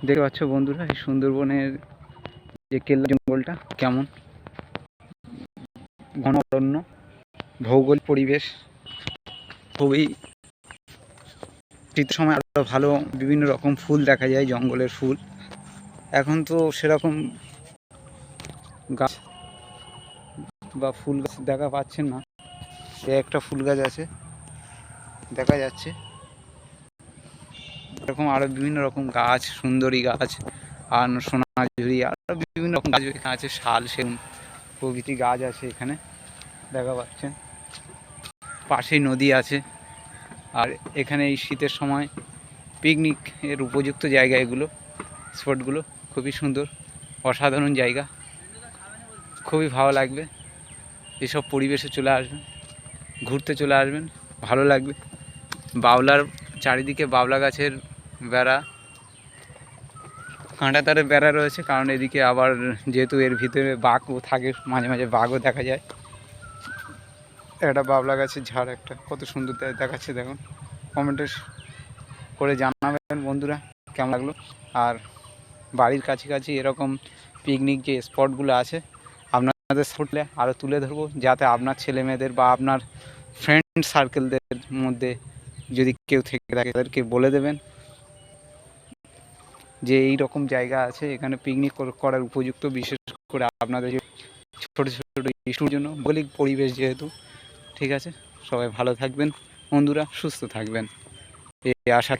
দেখতে পাচ্ছ বন্ধুরা এই সুন্দরবনের যে কেল্লা জঙ্গলটা কেমন ঘন অরণ্য, ভৌগোলিক পরিবেশ খুবই। শীতের সময় আরো ভালো বিভিন্ন রকম ফুল দেখা যায়, জঙ্গলের ফুল। এখন তো সেরকম গাছ বা ফুল গাছ দেখা পাচ্ছেন না। একটা ফুল গাছ আছে দেখা যাচ্ছে, এরকম আরো বিভিন্ন রকম গাছ, সুন্দরী গাছ আর সোনাঝুরি, আরো বিভিন্ন রকম গাছ এখানে আছে, শাল সেগুন প্রভৃতি গাছ আছে এখানে দেখা পাচ্ছেন। পাশেই নদী আছে। আর এখানে এই শীতের সময় পিকনিক এর উপযুক্ত জায়গা, এগুলো স্পটগুলো খুবই সুন্দর, অসাধারণ জায়গা, খুবই ভালো লাগবে। এসব পরিবেশে চলে আসবেন, ঘুরতে চলে আসবেন, ভালো লাগবে। বাউলার চারিদিকে বাউলা গাছের বেড়া, কাঁটাতারের বেড়া রয়েছে, কারণ এদিকে আবার যেহেতু এর ভিতরে বাঘও থাকে, মাঝে মাঝে বাঘও দেখা যায়। একটা বাবলা গাছের ঝাড়, একটা কত সুন্দর দেখাচ্ছে দেখুন। কমেন্টে করে জানাবেন বন্ধুরা কেমন লাগলো। আর বাড়ির কাছাকাছি এরকম পিকনিক যে স্পটগুলো আছে আপনাদের স্পটলে আরও তুলে ধরবো, যাতে আপনার ছেলে মেয়েদের বা আপনার ফ্রেন্ড সার্কেলদের মধ্যে যদি কেউ থেকে থাকে তাদেরকে বলে দেবেন যে এই রকম জায়গা আছে, এখানে পিকনিক করার উপযুক্ত। বিশেষ করে আপনাদের যে ছোটো ছোটো ইস্যুর জন্য ভৌগোলিক পরিবেশ যেহেতু। ঠিক আছে, সবাই ভালো থাকবেন বন্ধুরা, সুস্থ থাকবেন এই আশা।